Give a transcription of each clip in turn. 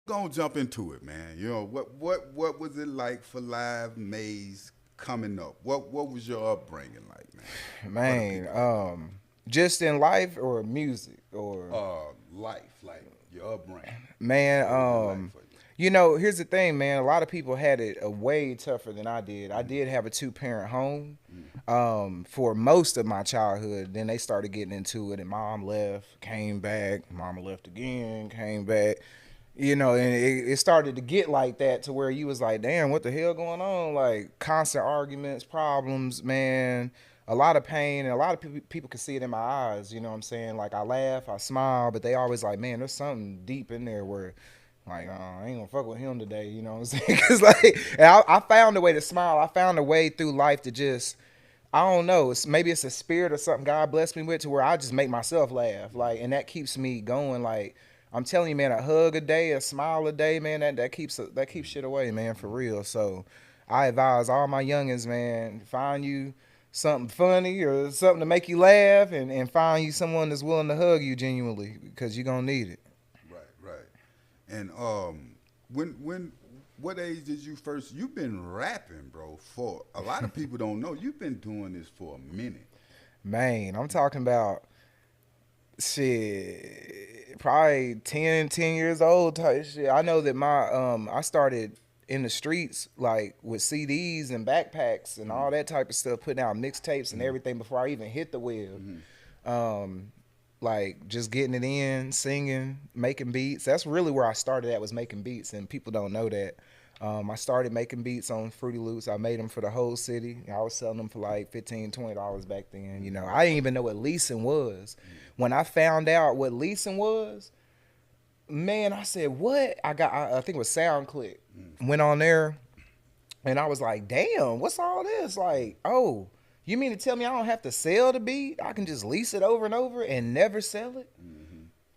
Gonna jump into it, man. You know what was it like for Live Maze coming up? What was your upbringing like, man? For the Man, people that don't just in life or music or know. Life, like your upbringing. man, What was it like for you? here's the thing, man. A lot of people had it way tougher than I did. I did have a two-parent home for most of my childhood. Then they started getting into it, and mom left, came back, mama left again, came back. And it started to get like that to where you was like, damn, what the hell going on? Like constant arguments, problems, man. A lot of pain, and a lot of people can see it in my eyes. You know what I'm saying? Like I laugh, I smile, but they always like, man, there's something deep in there where, like, I ain't gonna fuck with him today. You know what I'm saying? Because like, and I found a way to smile. I found a way through life to just, I don't know. Maybe it's a spirit or something God blessed me with to where I just make myself laugh. Like, and that keeps me going. Like, I'm telling you, man, a hug a day, a smile a day, man, that keeps shit away, man, for real. So, I advise all my youngins, man, find you something funny or something to make you laugh, and find you someone that's willing to hug you genuinely because you're gonna need it. Right, right. And when what age did you first? You've been rapping, bro. For a lot of people don't know, you've been doing this for a minute. Man, I'm talking about shit, probably 10 years old type shit. I know that I started in the streets like with CDs and backpacks and all that type of stuff, putting out mixtapes and everything before I even hit the web. Um, like just getting it in, singing, making beats. That's really where I started at, was making beats, and people don't know that. I started making beats on Fruity Loops. I made them for the whole city. I was selling them for like $15, $20 back then. I didn't even know what leasing was. When I found out what leasing was, man, I said, "What?" I think it was SoundClick. Went on there, and I was like, "Damn, what's all this?" Like, oh, you mean to tell me I don't have to sell the beat? I can just lease it over and over and never sell it?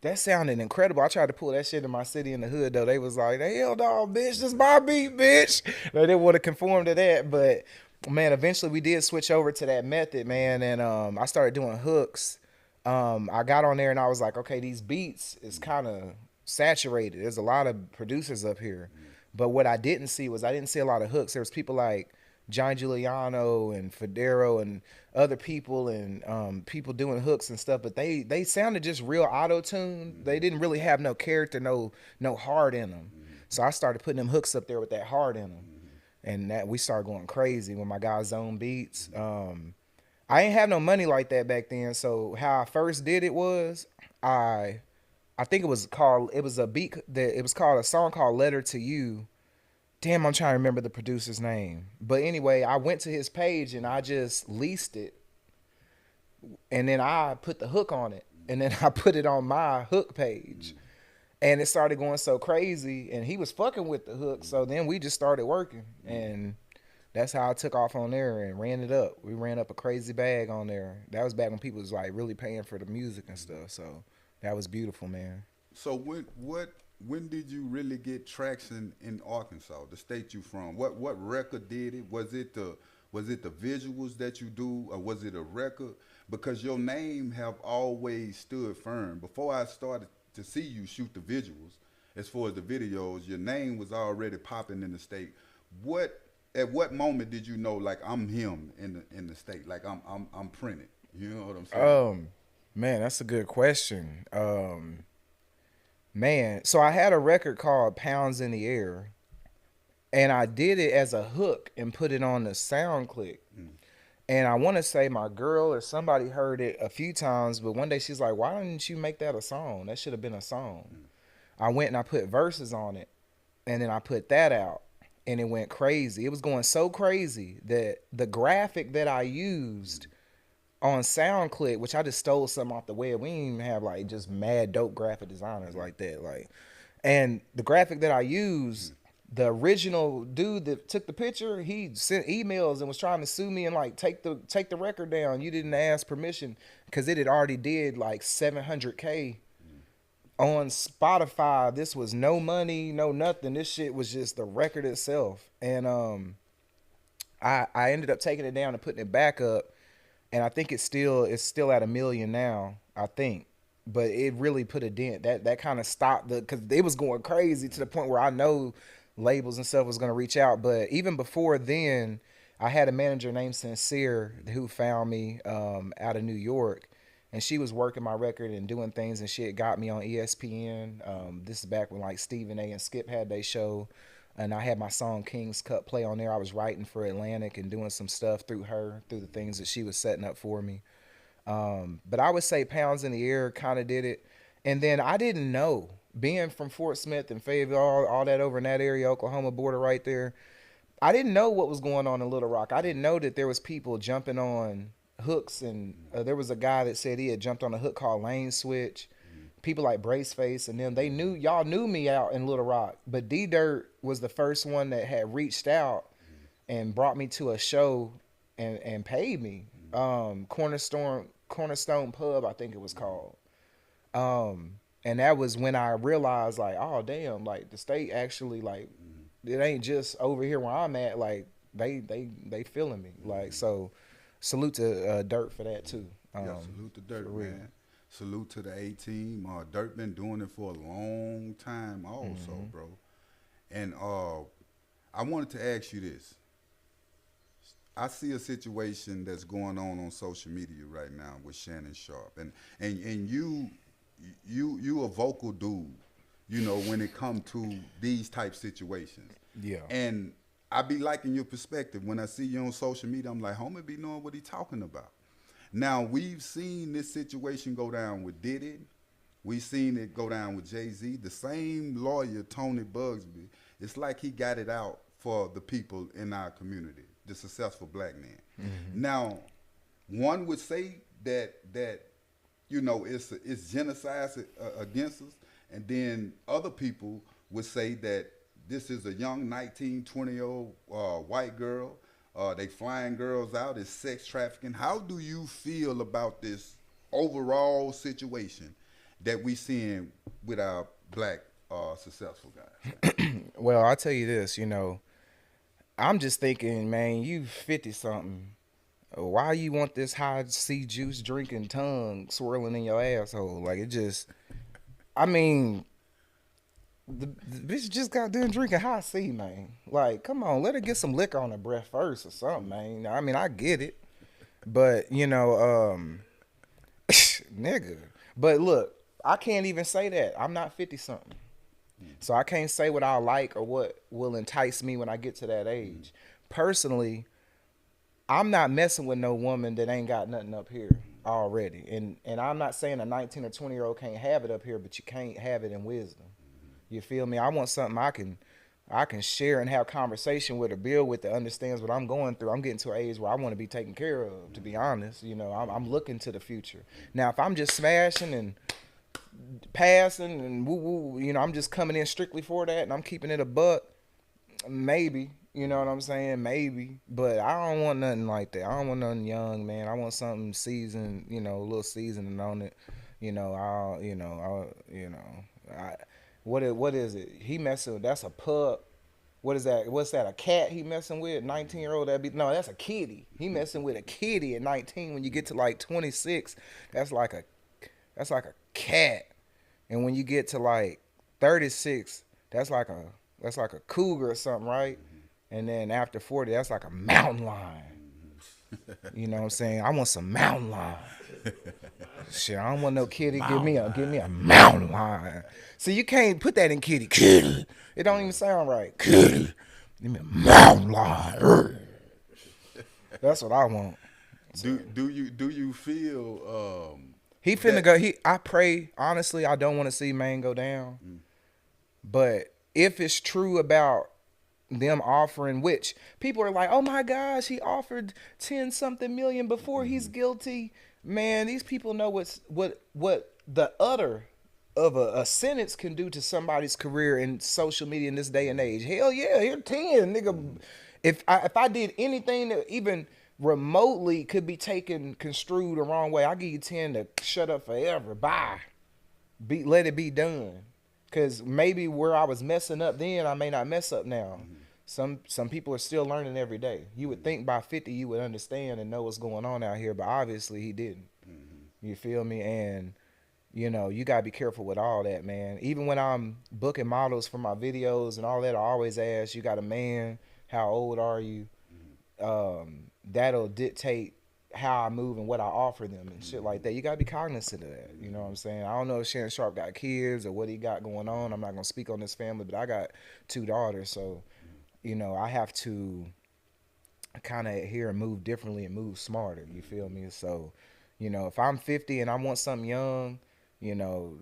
That sounded incredible. I tried to pull that shit in my city in the hood though. They was like, "Hell no, bitch, this my beat, bitch." They didn't want to conform to that, but man, eventually we did switch over to that method, man, and I started doing hooks. I got on there and I was like, okay, these beats is kind of saturated. There's a lot of producers up here, but what I didn't see was I didn't see a lot of hooks. There was people like John Giuliano and Federo and other people and people doing hooks and stuff, but they sounded just real auto tuned. They didn't really have no character, no heart in them. So I started putting them hooks up there with that heart in them, and that we started going crazy when my guys zone beats. I ain't have no money like that back then, so how I first did it was I I think it was a beat that it was called a song called Letter to You. Damn, I'm trying to remember the producer's name. But anyway, I went to his page and I just leased it, and then I put the hook on it, and then I put it on my hook page. And it started going so crazy, and he was fucking with the hook. So then we just started working, and that's how I took off on there and ran it up. We ran up a crazy bag on there. That was back when people was like really paying for the music and stuff. So that was beautiful, man. So when did you really get traction in Arkansas, the state you from? What record did it? Was it the visuals that you do, or was it a record? Because your name have always stood firm. Before I started to see you shoot the visuals, as far as the videos, your name was already popping in the state. What at what moment did you know like I'm him in the state? Like I'm printed. You know what I'm saying? Um, Man, that's a good question. Man, so I had a record called Pounds in the Air, and I did it as a hook and put it on the sound click. And I want to say my girl or somebody heard it a few times, but one day she's like, "Why didn't you make that a song? That should have been a song." I went and I put verses on it, and then I put that out, and it went crazy. It was going so crazy that the graphic that I used on SoundClick, which I just stole some off the web. We didn't even have like just mad dope graphic designers like that. Like, and the graphic that I used, the original dude that took the picture, he sent emails and was trying to sue me and like take the record down. You didn't ask permission because it had already did like 700K on Spotify. This was no money, no nothing. This shit was just the record itself. And I ended up taking it down and putting it back up, and I think it's still at 1 million now. I think. but it really put a dent. That kind of stopped because it was going crazy to the point where I know labels and stuff was gonna reach out. But even before then, I had a manager named Sincere who found me out of New York, and she was working my record and doing things, and she had got me on ESPN. This is back when like Stephen A. and Skip had their show, and I had my song King's Cup play on there. I was writing for Atlantic and doing some stuff through her, through the things that she was setting up for me. But I would say Pounds in the Air kind of did it. And then I didn't know, being from Fort Smith and Fayetteville, all that over in that area, Oklahoma border right there, I didn't know what was going on in Little Rock. I didn't know that there was people jumping on hooks. And there was a guy that said he had jumped on a hook called Lane Switch. People like Braceface and them, y'all knew me out in Little Rock. But D-Dirt was the first one that had reached out and brought me to a show and paid me. Cornerstone Pub, I think it was called. And that was when I realized, like, oh damn, like the state actually, like, it ain't just over here where I'm at. Like they feeling me. Like, so salute to Dirt for that too. Yeah, salute to Dirt, man. Salute to the A-Team. Dirt been doing it for a long time also, bro. And I wanted to ask you this. I see a situation that's going on social media right now with Shannon Sharp, and you a vocal dude, you know, when it come to these type situations. Yeah. And I be liking your perspective. When I see you on social media, I'm like, homie be knowing what he talking about. Now, we've seen this situation go down with Diddy. We've seen it go down with Jay-Z. The same lawyer, Tony Bugsby, it's like he got it out for the people in our community, the successful black man. Mm-hmm. Now, one would say that you know, it's genocide against us, and then other people would say that this is a young 19, 20-year-old white girl. They flying girls out. It's sex trafficking. How do you feel about this overall situation that we seeing with our black successful guys? Well, I'll tell you this, you know, I'm just thinking, man, you 50-something. Why you want this high C juice drinking tongue swirling in your asshole? Like, it just, I mean, the bitch just got done drinking high C, man. Like, come on, let her get some liquor on her breath first or something, man. I mean, I get it. But, you know, nigga. But look, I can't even say that. I'm not 50-something. So I can't say what I like or what will entice me when I get to that age. Personally, I'm not messing with no woman that ain't got nothing up here already. And I'm not saying a 19 or 20-year-old can't have it up here, but you can't have it in wisdom. You feel me? I want something I can share and have conversation with or build with that understands what I'm going through. I'm getting to an age where I want to be taken care of, to be honest. You know, I'm looking to the future. Now, if I'm just smashing and passing and woo-woo, you know, I'm just coming in strictly for that and I'm keeping it a buck, maybe. You know what I'm saying? Maybe. But I don't want nothing like that. I don't want nothing young, man. I want something seasoned, you know, a little seasoning on it. What is it? He messing with, that's a pup. What is that? What's that? A cat he messing with? 19-year-old? No, that's a kitty. He messing with a kitty at 19. When you get to like 26, that's like a cat. And when you get to like 36, that's like a cougar or something, right? And then after 40, that's like a mountain lion. You know what I'm saying? I want some mountain lion. Shit, I don't want no kitty. Give me a mountain lion. See, you can't put that in kitty. Kitty. It don't even sound right. Kitty. Give me a mountain lion. That's what I want. So, do you feel he finna go? I pray honestly. I don't want to see Maine go down. But if it's true about them offering, which people are like, oh my gosh, he offered 10-something million before he's guilty. Man, these people know what the utter of a sentence can do to somebody's career in social media in this day and age. Hell yeah, here 10, nigga. If I did anything that even remotely could be taken construed the wrong way, I'll give you 10 to shut up forever. Bye. Let it be done. Because maybe where I was messing up then, I may not mess up now. Some people are still learning every day. You would think by 50 you would understand and know what's going on out here, but obviously he didn't. You feel me? And You know, you gotta be careful with all that, man. Even when I'm booking models for my videos and all that, I always ask, you got a man? How old are you? That'll dictate how I move and what I offer them and shit like that. You gotta be cognizant of that. You know what I'm saying? I don't know if Shannon Sharp got kids or what he got going on. I'm not gonna speak on his family, but I got 2 daughters, so you know I have to kind of adhere and move differently and move smarter. You feel me? So, you know, if I'm 50 and I want something young, you know,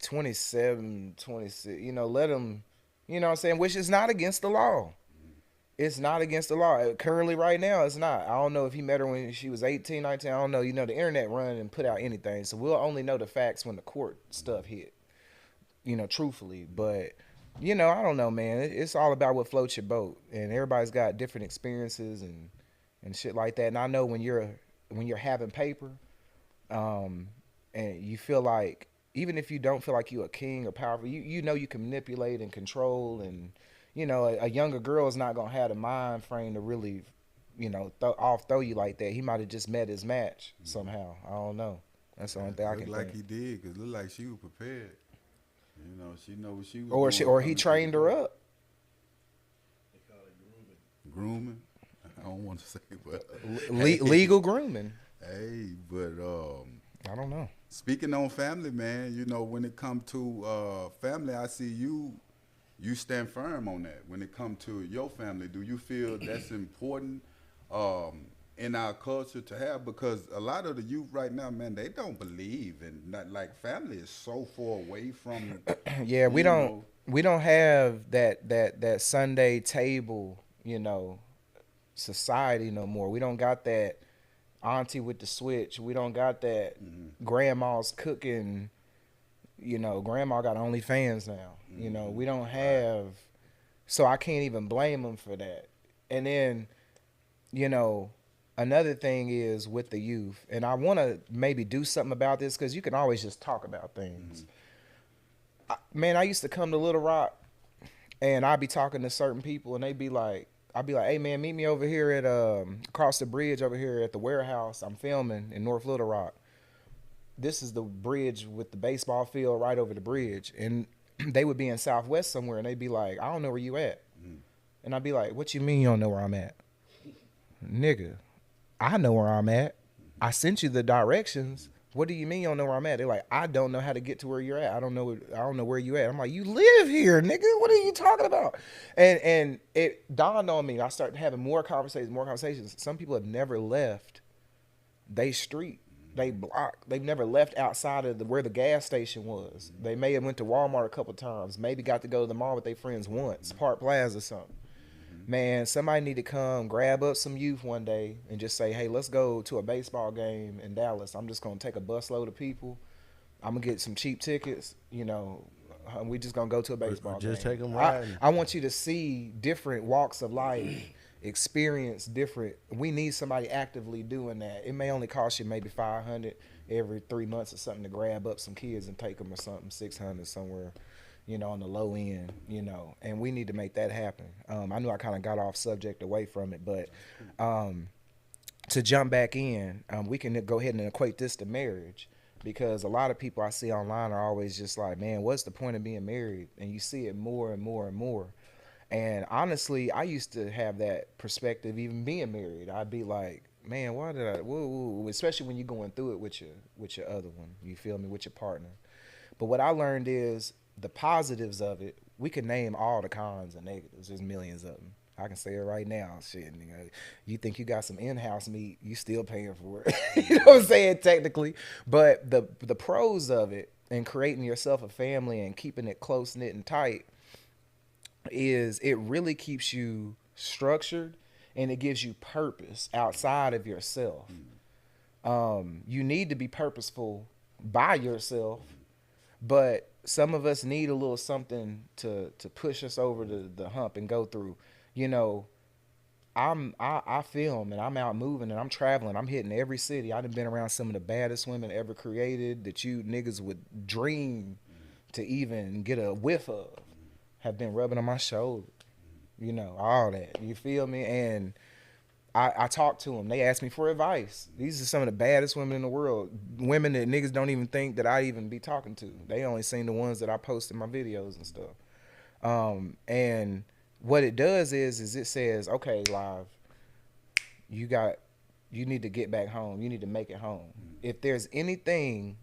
27, 26, you know, let them, you know what I'm saying? Which is not against the law. It's not against the law. Currently, right now, it's not. I don't know if he met her when she was 18, 19. I don't know. You know, the internet run and put out anything. So we'll only know the facts when the court stuff hit, you know, truthfully. But, you know, I don't know, man. It's all about what floats your boat. And everybody's got different experiences and shit like that. And I know when you're having paper, and you feel like, even if you don't feel like you're a king or powerful, you know you can manipulate and control. And you know a younger girl is not gonna have the mind frame to really, you know, throw you like that. He might have just met his match somehow. I don't know. That's the only thing I can Look like think. he did, cause look like she was prepared. You know, she know what she was Or doing. or he trained her up. They call it Grooming. I don't want to say, but Legal grooming. hey, but I don't know. speaking on family, man, you know, when it come to family, I see you stand firm on that. When it come to your family, do you feel that's important in our culture to have? Because a lot of the youth right now, man, they don't believe in not like family is so far away from. Yeah, we you don't know, we don't have that Sunday table, you know, society no more. We don't got that auntie with the switch. We don't got that grandma's cooking. You know, grandma got OnlyFans now. You know, we don't have, so I can't even blame them for that. And then, you know, another thing is with the youth, and I want to maybe do something about this because you can always just talk about things. Man, I used to come to Little Rock and I'd be talking to certain people and they'd be like, I'd be like, hey man, meet me over here at across the bridge over here at the warehouse. I'm filming in North Little Rock. This is the bridge with the baseball field right over the bridge. And they would be in Southwest somewhere and they'd be like, I don't know where you at. And I'd be like, what you mean you don't know where I'm at? Nigga, I know where I'm at. I sent you the directions. What do you mean you don't know where I'm at? They're like, I don't know how to get to where you're at. I don't know where you at. I'm like, you live here, nigga. What are you talking about? And it dawned on me. I started having more conversations. Some people have never left they street, they block. They've never left outside of where the gas station was. They may have went to Walmart a couple times. Maybe got to go to the mall with their friends once, Park Plaza or something. Man, somebody need to come grab up some youth one day and just say, hey, let's go to a baseball game in Dallas. I'm just going to take a busload of people. I'm going to get some cheap tickets. You know, we just going to go to a baseball just game. take them riding. I want you to see different walks of life, experience different. We need somebody actively doing that. It may only cost you maybe $500 every 3 months or something to grab up some kids and take them or something, $600 somewhere, you know, on the low end, you know, and we need to make that happen. I knew I kind of got off subject away from it, but to jump back in, we can go ahead and equate this to marriage, because a lot of people I see online are always just like, man, what's the point of being married? And you see it more and more and more. And honestly, I used to have that perspective even being married. I'd be like, man, why did I, whoa, especially when you're going through it with your other one, you feel me, with your partner. But what I learned is the positives of it, we can name all the cons and negatives. There's millions of them. I can say it right now. Shit, nigga. You think you got some in-house meat, you still paying for it. You know what I'm saying, technically. But the pros of it and creating yourself a family and keeping it close-knit and tight is it really keeps you structured and it gives you purpose outside of yourself. You need to be purposeful by yourself, but some of us need a little something to push us over the hump and go through. You know, I film and I'm out moving and I'm traveling. I'm hitting every city. I done been around some of the baddest women ever created that you niggas would dream to even get a whiff of. Have been rubbing on my shoulder. You know, all that. You feel me? And I talk to them. They ask me for advice. These are some of the baddest women in the world. Women that niggas don't even think that I even be talking to. They only seen the ones that I post in my videos and stuff. And what it does is it says, okay, Live, you need to get back home. You need to make it home. If there's anything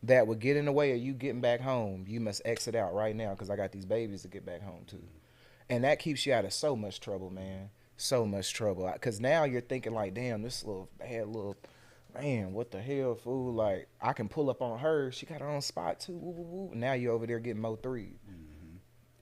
that would get in the way of you getting back home, you must exit out right now because I got these babies to get back home to. And that keeps you out of so much trouble, man. So much trouble. Because now you're thinking like, damn, this little bad little, man, what the hell, fool? Like, I can pull up on her. She got her own spot too. Woo, woo, woo. Now you're over there getting Mo 3.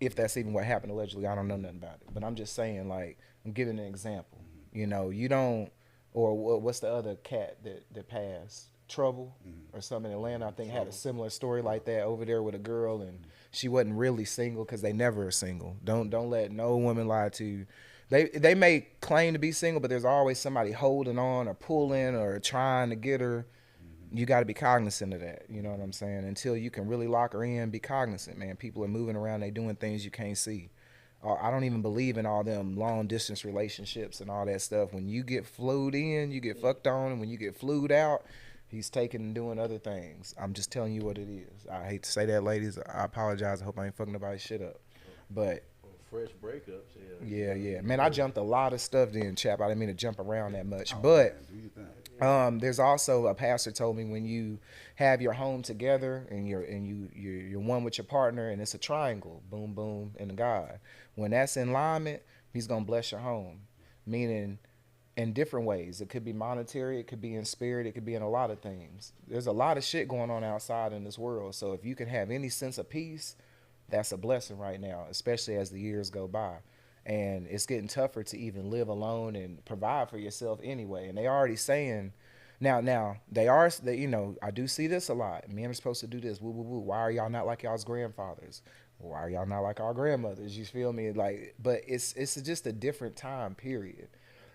If that's even what happened allegedly, I don't know nothing about it. But I'm just saying, like, I'm giving an example. You know, you don't, or what's the other cat that passed? Trouble or something in Atlanta, I think had a similar story like that over there with a girl, and she wasn't really single because they never are single. Don't let no woman lie to you. They may claim to be single, but there's always somebody holding on or pulling or trying to get her. You got to be cognizant of that. You know what I'm saying? Until you can really lock her in, be cognizant, man. People are moving around, they doing things you can't see. I don't even believe in all them long distance relationships and all that stuff. When you get flued in, you get fucked on, and when you get flued out, he's taking and doing other things. I'm just telling you what it is. I hate to say that, ladies. I apologize. I hope I ain't fucking nobody's shit up. But Fresh breakups. yeah. Man, I jumped a lot of stuff then, chap. I didn't mean to jump around that much. Oh, But man, do your thing. there's also a pastor told me when you have your home together and you're one with your partner and it's a triangle, boom boom, and God. When that's in alignment, he's gonna bless your home. Meaning in different ways. It could be monetary, it could be in spirit, it could be in a lot of things. There's a lot of shit going on outside in this world. So if you can have any sense of peace, that's a blessing right now, especially as the years go by. And it's getting tougher to even live alone and provide for yourself anyway. And they already saying now you know, I do see this a lot. Men are supposed to do this. Woo woo woo. Why are y'all not like y'all's grandfathers? Why are y'all not like our grandmothers? You feel me? Like, but it's just a different time period.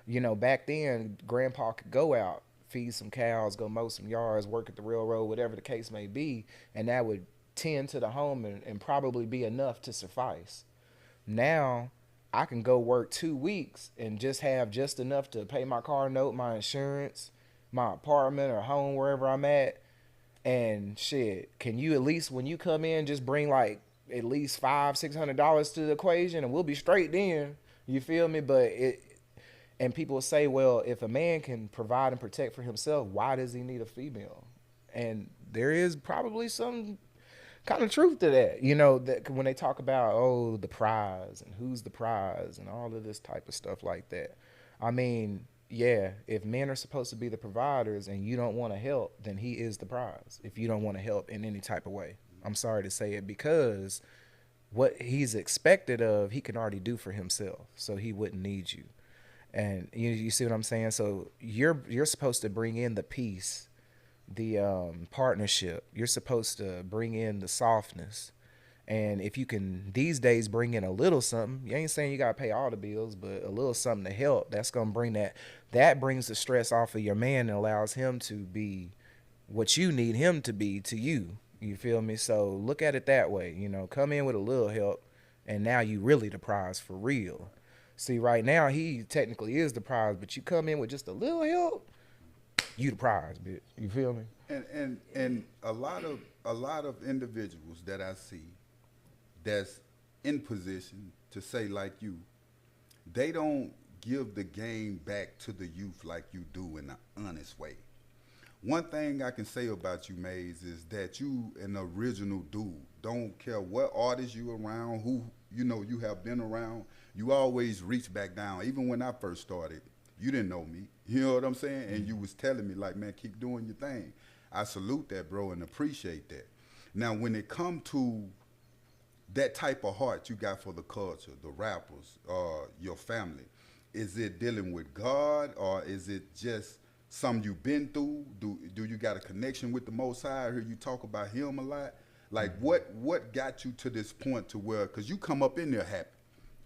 You know, back then, grandpa could go out, feed some cows, go mow some yards, work at the railroad, whatever the case may be, and that would tend to the home and probably be enough to suffice. Now, I can go work 2 weeks and just have just enough to pay my car note, my insurance, my apartment or home, wherever I'm at. And shit, can you at least, when you come in, just bring like at least $500-$600 to the equation and we'll be straight then. You feel me? But and people will say, well, if a man can provide and protect for himself, why does he need a female? And there is probably some kind of truth to that, you know, that when they talk about, oh, the prize and who's the prize and all of this type of stuff like that. I mean, yeah, if men are supposed to be the providers and you don't want to help, then he is the prize. If you don't want to help in any type of way, I'm sorry to say it, because what he's expected of, he can already do for himself. So he wouldn't need you. And you see what I'm saying? So you're supposed to bring in the peace, the partnership. You're supposed to bring in the softness. And if you can these days bring in a little something, you ain't saying you gotta pay all the bills, but a little something to help, that's gonna bring that brings the stress off of your man and allows him to be what you need him to be to you. You feel me? So look at it that way. You know, come in with a little help and now you really the prize for real. See, right now he technically is the prize, but you come in with just a little help, you the prize, bitch. You feel me? And a lot of individuals that I see that's in position to say like you, they don't give the game back to the youth like you do in an honest way. One thing I can say about you, Maze, is that you an original dude. Don't care what artist you around, who you know you have been around. You always reach back down. Even when I first started, you didn't know me. You know what I'm saying? And you was telling me like, man, keep doing your thing. I salute that, bro, and appreciate that. Now, when it come to that type of heart you got for the culture, the rappers, your family, is it dealing with God or is it just something you've been through? Do you got a connection with the Most High? I hear you talk about him a lot. Like what got you to this point to where, because you come up in there happy.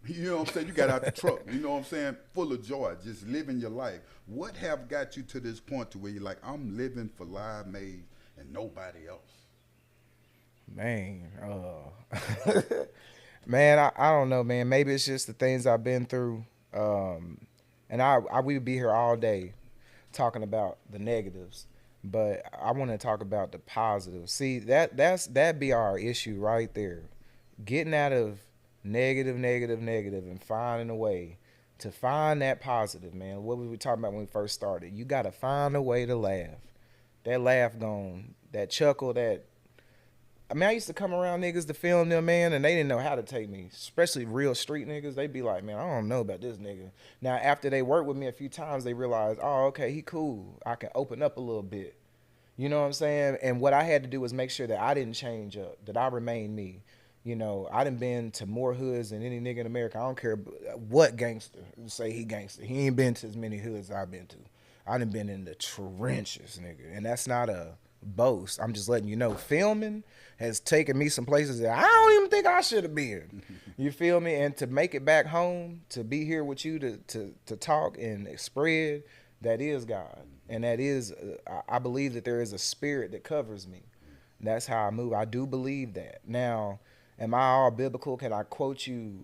You know what I'm saying? You got out the truck, you know what I'm saying? Full of joy, just living your life. What have got you to this point to where you're like, I'm living for Live Maze and nobody else? Man, man, I don't know, man. Maybe it's just the things I've been through. And And I we would be here all day talking about the negatives, but I want to talk about the positives. See, that be our issue right there. Getting out of negative, negative, negative, and finding a way to find that positive, man. What was we talking about when we first started? You got to find a way to laugh. That laugh gone, that chuckle, that I mean, I used to come around niggas to film them, man, and they didn't know how to take me. Especially real street niggas. They'd be like, man, I don't know about this nigga. Now, after they worked with me a few times, they realized, oh, okay, he cool. I can open up a little bit. You know what I'm saying? And what I had to do was make sure that I didn't change up, that I remained me. You know, I done been to more hoods than any nigga in America. I don't care what gangster say he gangster. He ain't been to as many hoods as I've been to. I done been in the trenches, nigga. And that's not a boast. I'm just letting you know. Filming has taken me some places that I don't even think I should have been. You feel me? And to make it back home, to be here with you to talk and spread, that is God. And that is, I believe that there is a spirit that covers me. That's how I move. I do believe that. Now, am I all biblical? Can I quote you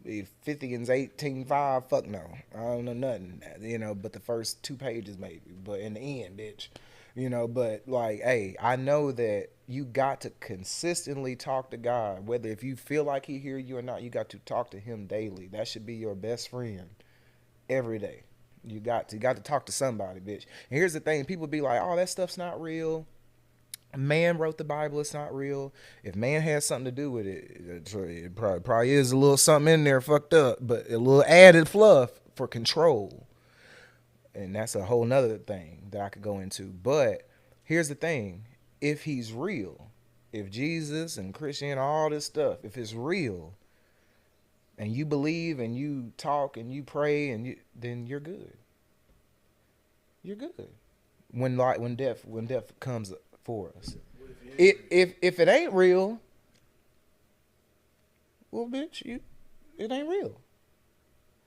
Philippians 18:5? Fuck no. I don't know nothing. You know, but the first 2 pages maybe. But in the end, bitch. You know, but like, hey, I know that you got to consistently talk to God. Whether if you feel like he hear you or not, you got to talk to him daily. That should be your best friend every day. You got to talk to somebody, bitch. And here's the thing. People be like, oh, that stuff's not real. Man wrote the Bible. It's not real. If man has something to do with it, it probably is a little something in there fucked up, but a little added fluff for control. And that's a whole nother thing that I could go into. But here's the thing. If he's real, if Jesus and Christian, all this stuff, if it's real, and you believe and you talk and you pray and then you're good. You're good. When death comes for us. If it ain't real, well, bitch, it ain't real.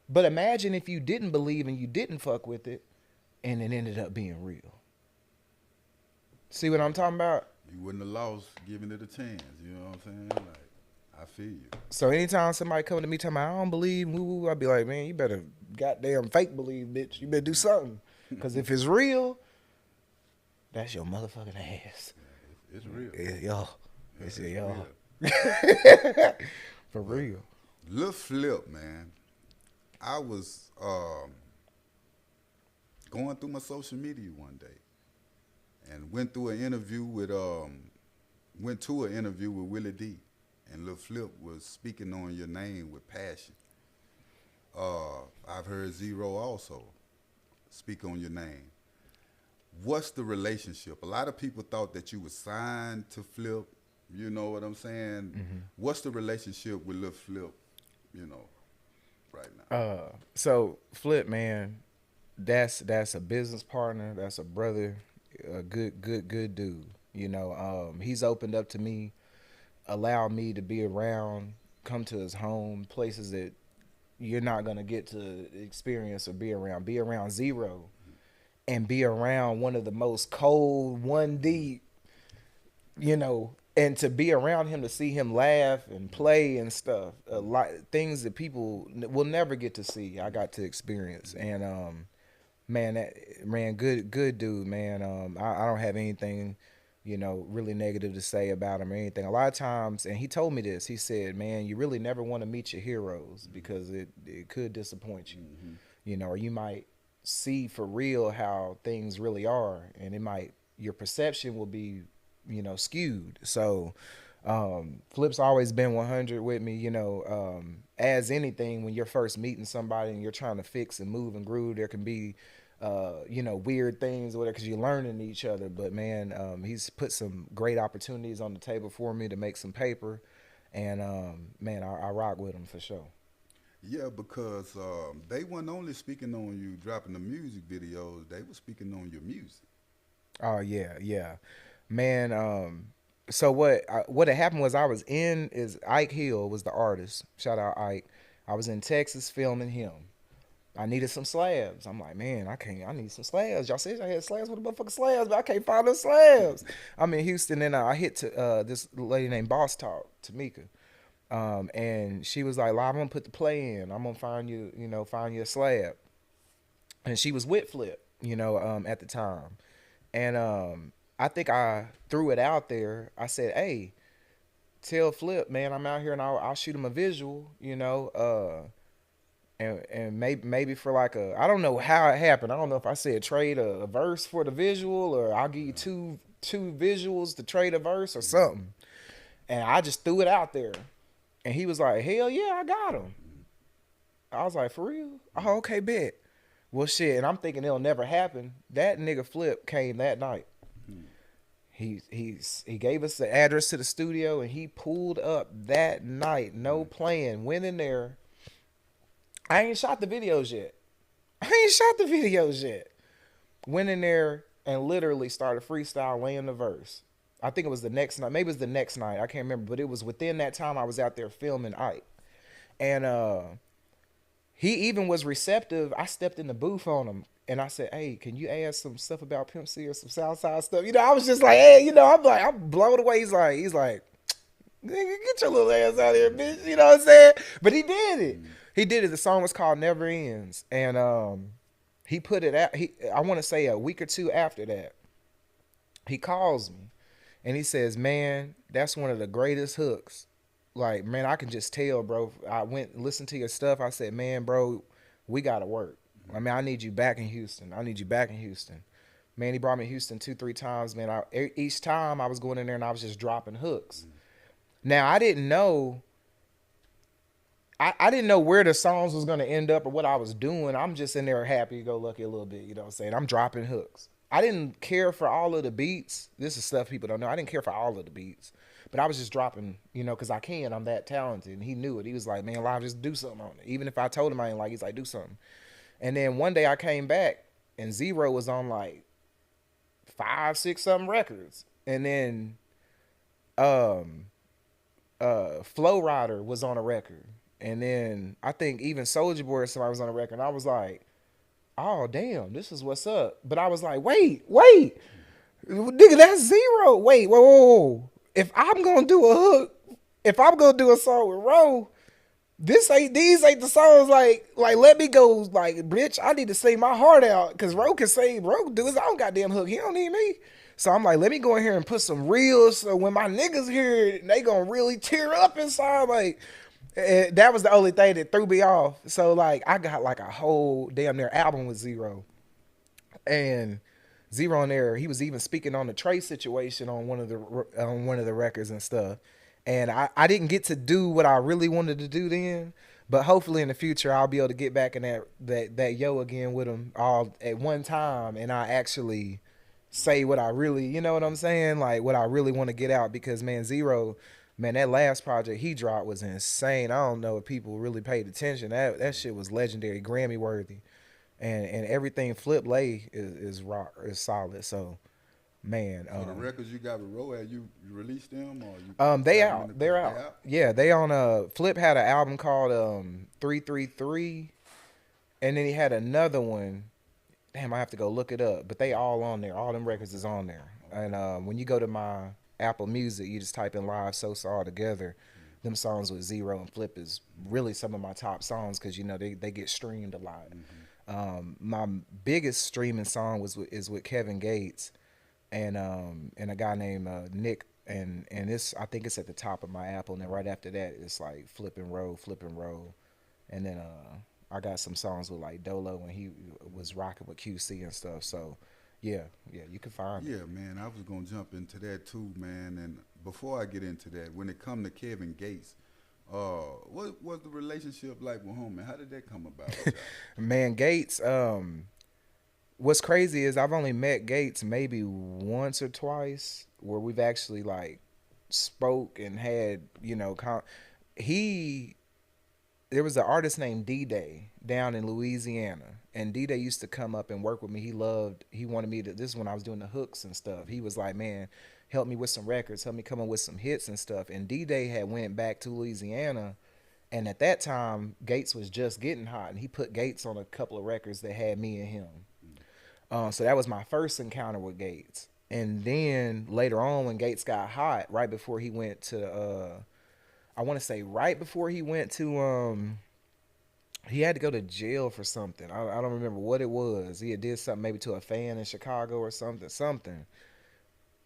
But imagine if you didn't believe and you didn't fuck with it, and it ended up being real. See what I'm talking about? You wouldn't have lost giving it a chance. You know what I'm saying? Like, I feel you. So anytime somebody come to me telling me I don't believe, woo, I'd be like, man, you better goddamn fake believe, bitch. You better do something. Because if it's real, that's your motherfucking ass. Yeah, it's real. Y'all. It's y'all. For real. Lil Flip, man. I was going through my social media one day and went to an interview with Willie D, and Lil Flip was speaking on your name with passion. I've heard Zero also speak on your name. What's the relationship? A lot of people thought that you were signed to Flip. You know what I'm saying? Mm-hmm. What's the relationship with Lil Flip? You know. Right now. So Flip, man, that's a business partner. That's a brother, a good dude. You know, he's opened up to me, allowed me to be around, come to his home, places that you're not gonna get to experience or be around. Be around Zero, and be around one of the most cold, one deep, you know. And to be around him, to see him laugh and play and stuff, a lot things that people will never get to see, I got to experience. And good dude, man. I don't have anything, you know, really negative to say about him or anything. A lot of times, and he told me this. He said, "Man, you really never want to meet your heroes because it could disappoint you, you know, or you might see for real how things really are, and your perception will be." You know, skewed. So Flip's always been 100 with me, you know. As anything, when you're first meeting somebody and you're trying to fix and move and groove, there can be you know, weird things or whatever because you're learning each other. But man, he's put some great opportunities on the table for me to make some paper, and man, I rock with him for sure. Yeah, because they weren't only speaking on you dropping the music videos, they were speaking on your music. Oh yeah. Man, so what had happened was Ike Hill was the artist. Shout out Ike. I was in Texas filming him. I needed some slabs. I'm like, man, I need some slabs. Y'all said I had slabs with the motherfucking slabs, but I can't find those slabs. I'm in Houston, and I hit to this lady named Boss Talk, Tamika. And she was like, I'm gonna put the play in. I'm gonna find you a slab. and she was with Flip, at the time. And I think I threw it out there. I said, "Hey, tell Flip, man, I'm out here and I'll shoot him a visual, and maybe for like I don't know how it happened. I don't know if I said trade a verse for the visual, or I'll give you two visuals to trade a verse or something." And I just threw it out there, and he was like, "Hell yeah, I got him." I was like, "For real? Oh, okay, bet." Well, shit, and I'm thinking it'll never happen. That nigga Flip came that night. He gave us the address to the studio, and he pulled up that night, no plan. Went in there. I ain't shot the videos yet. Went in there and literally started freestyle laying the verse. I think it was the next night. Maybe it was the next night. I can't remember, but it was within that time I was out there filming Ike. And he even was receptive. I stepped in the booth on him and I said, "Hey, can you add some stuff about Pimp C or some Southside stuff?" I was just like, "Hey, I'm blown away." He's like, "Nigga, get your little ass out of here, bitch." You know what I'm saying? But he did it. He did it. The song was called Never Ends. And he put it out. I want to say a week or two after that, he calls me and he says, "Man, that's one of the greatest hooks. Like, man, I can just tell, bro. I went and listened to your stuff." I said, "Man, bro, we got to work. I mean, I need you back in Houston. Man, he brought me to Houston 2-3 times, man. Each time I was going in there and I was just dropping hooks. Now, I didn't know where the songs was going to end up or what I was doing. I'm just in there happy-go-lucky a little bit, you know what I'm saying? I'm dropping hooks. I didn't care for all of the beats. This is stuff people don't know. I didn't care for all of the beats. But I was just dropping, because I can. I'm that talented. And he knew it. He was like, "Man, Live, just do something on it." Even if I told him I ain't like, he's like, "Do something." And then one day I came back and Zero was on like 5, 6 something records. And then Flow Rider was on a record. And then I think even Soulja Boy or somebody was on a record. And I was like, "Oh, damn, this is what's up." But I was like, wait. Nigga, that's Zero. Wait, whoa. If I'm going to do a hook, if I'm going to do a song with Ro, these ain't the songs like let me go, like, bitch, I need to sing my heart out, because Ro can do his own goddamn hook. He don't need me. So I'm like, let me go in here and put some reels, so when my niggas hear it, they gonna really tear up inside. Like, that was the only thing that threw me off. So like, I got like a whole damn near album with Zero. And Zero on there, he was even speaking on the Trey situation on one of the records and stuff. And I didn't get to do what I really wanted to do then, but hopefully in the future I'll be able to get back in that yo again with him all at one time, and I actually say what I really, you know what I'm saying, like what I really want to get out. Because man, Zero, man, that last project he dropped was insane. I don't know if people really paid attention. That shit was legendary, Grammy worthy. And everything Flip lay is solid. So, man, So the records you got with Ro, you released them, or you? They're out. Yeah, they on Flip had an album called 333, and then he had another one. Damn, I have to go look it up. But they all on there. All them records is on there. And when you go to my Apple Music, you just type in LiveSosa all together. Them songs with Zero and Flip is really some of my top songs, because they get streamed a lot. My biggest streaming song is with Kevin Gates and a guy named Nick, and this, I think it's at the top of my Apple, and then right after that it's like Flip and Roll, and then I got some songs with like Dolo when he was rocking with QC and stuff. So yeah, you can find it. Yeah, man, I was gonna jump into that too, man. And before I get into that, when it come to Kevin Gates, what was the relationship like with him, and how did that come about? Man, Gates, what's crazy is I've only met Gates maybe once or twice where we've actually like spoke and had, there was an artist named D-Day down in Louisiana, and D-Day used to come up and work with me. He wanted me to, this is when I was doing the hooks and stuff. He was like, "Man, help me with some records, help me come up with some hits and stuff." And D-Day had went back to Louisiana, and at that time, Gates was just getting hot, and he put Gates on a couple of records that had me and him. So that was my first encounter with Gates. And then later on, when Gates got hot, right before he went to, I want to say right before he went to He had to go to jail for something. I don't remember what it was. He had did something maybe to a fan in Chicago or something.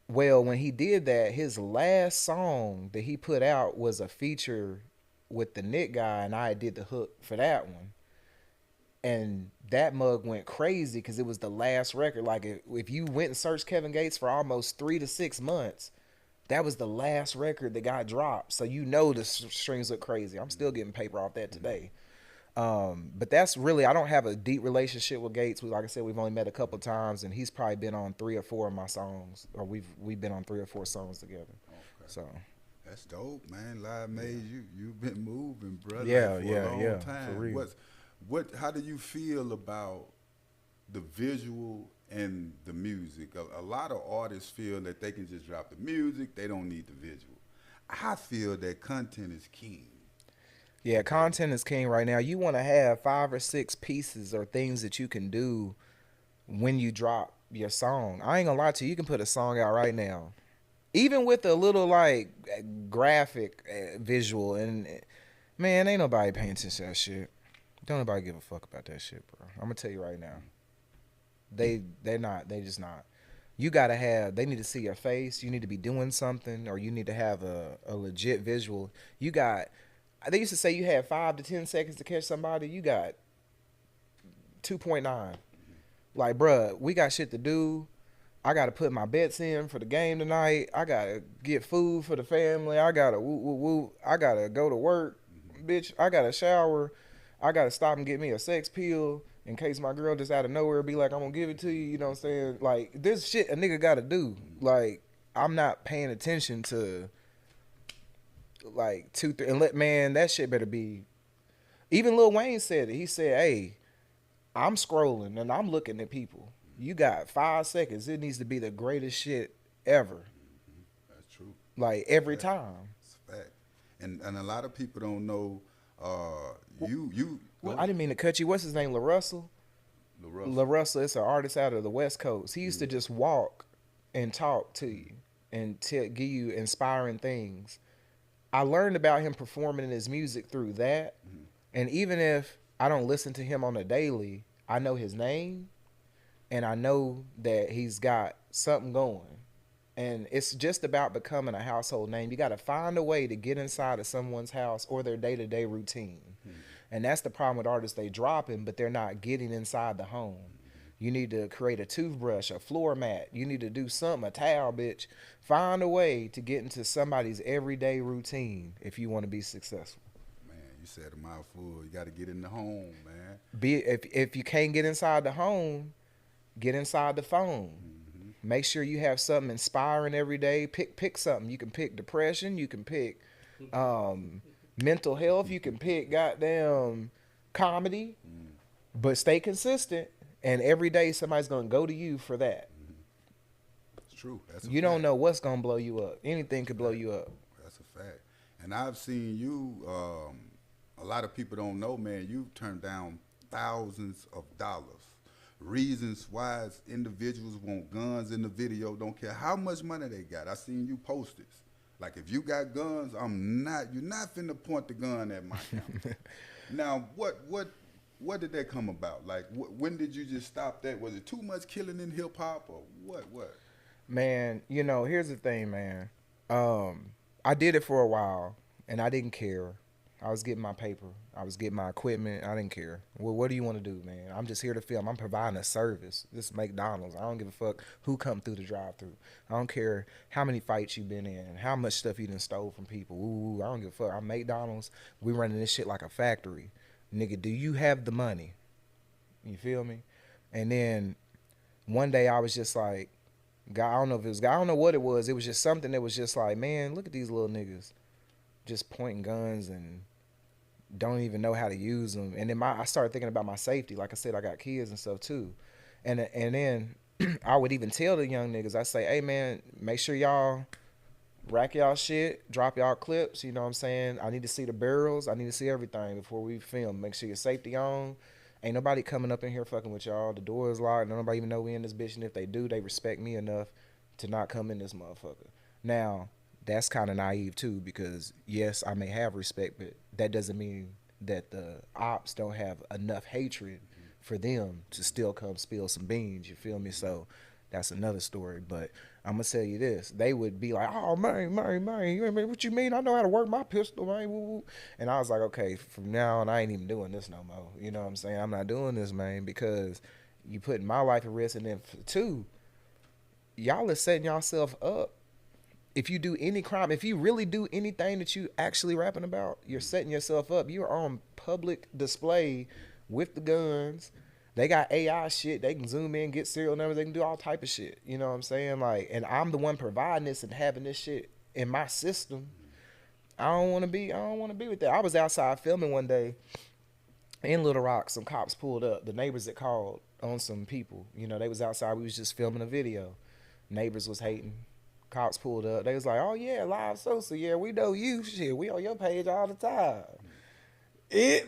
Well, when he did that, his last song that he put out was a feature with the Nick guy, and I did the hook for that one. And that mug went crazy because it was the last record. Like if you went and searched Kevin Gates for almost 3 to 6 months, that was the last record that got dropped. So you know the strings look crazy. I'm still getting paper off that today. But that's really, I don't have a deep relationship with Gates. Like I said, we've only met a couple times, and he's probably been on 3 or 4 of my songs, or we've been on 3 or 4 songs together. Okay. So That's dope, man. Live made you've been moving, brother, yeah, for yeah, a long yeah, time. for real. How do you feel about the visual and the music? A lot of artists feel that they can just drop the music, they don't need the visual. I feel that content is king. Yeah, content is king right now. You want to have 5 or 6 pieces or things that you can do when you drop your song. I ain't gonna lie to you. You can put a song out right now, even with a little like graphic visual, and man, ain't nobody paying attention to that shit. Don't nobody give a fuck about that shit, bro. I'm gonna tell you right now. They're not. They just not. You gotta have. They need to see your face. You need to be doing something, or you need to have a legit visual. You got. They used to say you had 5 to 10 seconds to catch somebody. You got 2.9. Like, bruh, we got shit to do. I gotta put my bets in for the game tonight. I gotta get food for the family. I gotta woo woo woo. I gotta go to work, bitch. I gotta shower. I gotta stop and get me a sex pill in case my girl just out of nowhere be like, I'm gonna give it to you. You know what I'm saying? Like, this shit a nigga gotta do. Like, I'm not paying attention to like 2, 3, and man, that shit better be. Even Lil Wayne said it. He said, "Hey, I'm scrolling and I'm looking at people. You got 5 seconds. It needs to be the greatest shit ever. That's true. Like every time." It's a fact. And a lot of people don't know you Well, I didn't mean to cut you. What's his name? LaRussell? LaRussell. It's an artist out of the West Coast. He used to just walk and talk to you and give you inspiring things. I learned about him performing in his music through that. And even if I don't listen to him on a daily, I know his name and I know that he's got something going. And it's just about becoming a household name. You got to find a way to get inside of someone's house or their day-to-day routine. And that's the problem with artists. They dropping, but they're not getting inside the home. You need to create a toothbrush, a floor mat. You need to do something, a towel, bitch. Find a way to get into somebody's everyday routine if you want to be successful. Man, you said a mouthful. You got to get in the home, man. If you can't get inside the home, get inside the phone. Make sure you have something inspiring every day. Pick something. You can pick depression. You can pick mental health. You can pick goddamn comedy. But stay consistent. And every day somebody's going to go to you for that. It's true. That's a You fact. don't know what's going to blow you up. Anything could blow you up. That's a fact. And I've seen you, a lot of people don't know, man, you've turned down thousands of dollars. Reasons why individuals want guns in the video, don't care how much money they got. I seen you post this. Like, if you got guns, you're not finna point the gun at my camera. Now, what did that come about? Like, when did you just stop that? Was it too much killing in hip hop or what? Man, here's the thing, man. I did it for a while and I didn't care. I was getting my paper. I was getting my equipment. I didn't care. Well, what do you want to do, man? I'm just here to film. I'm providing a service. This is McDonald's. I don't give a fuck who come through the drive-thru. I don't care how many fights you been in, how much stuff you done stole from people. Ooh, I don't give a fuck. I'm McDonald's. We running this shit like a factory. Nigga, do you have the money? You feel me? And then one day I was just like, God, I don't know if it was God, I don't know what it was. It was just something that was just like, man, look at these little niggas just pointing guns and don't even know how to use them. And then I started thinking about my safety. Like I said, I got kids and stuff too. And then I would even tell the young niggas, I say, hey man, make sure y'all rack y'all shit, drop y'all clips, you know what I'm saying? I need to see the barrels. I need to see everything before we film. Make sure your safety on. Ain't nobody coming up in here fucking with y'all. The door is locked. Nobody even know we in this bitch. And if they do, they respect me enough to not come in this motherfucker. Now, that's kind of naive too, because yes, I may have respect, but that doesn't mean that the ops don't have enough hatred for them to still come spill some beans. You feel me? So that's another story. But I'm gonna tell you this: they would be like, "Oh man, what you mean? I know how to work my pistol, man." Woo, woo. And I was like, "Okay, from now on, I ain't even doing this no more." You know what I'm saying? I'm not doing this, man, because you putting my life at risk. And then two, y'all are setting yourself up. If you do any crime, if you really do anything that you actually rapping about, you're setting yourself up. You're on public display with the guns. They got AI shit. They can zoom in, get serial numbers. They can do all type of shit. You know what I'm saying? Like, and I'm the one providing this and having this shit in my system. I don't want to be with that. I was outside filming one day in Little Rock. Some cops pulled up. The neighbors that called on some people. You know, they was outside. We was just filming a video. Neighbors was hating. Cops pulled up. They was like, "Oh yeah, LiveSosa. Yeah, we know you. Shit, we on your page all the time."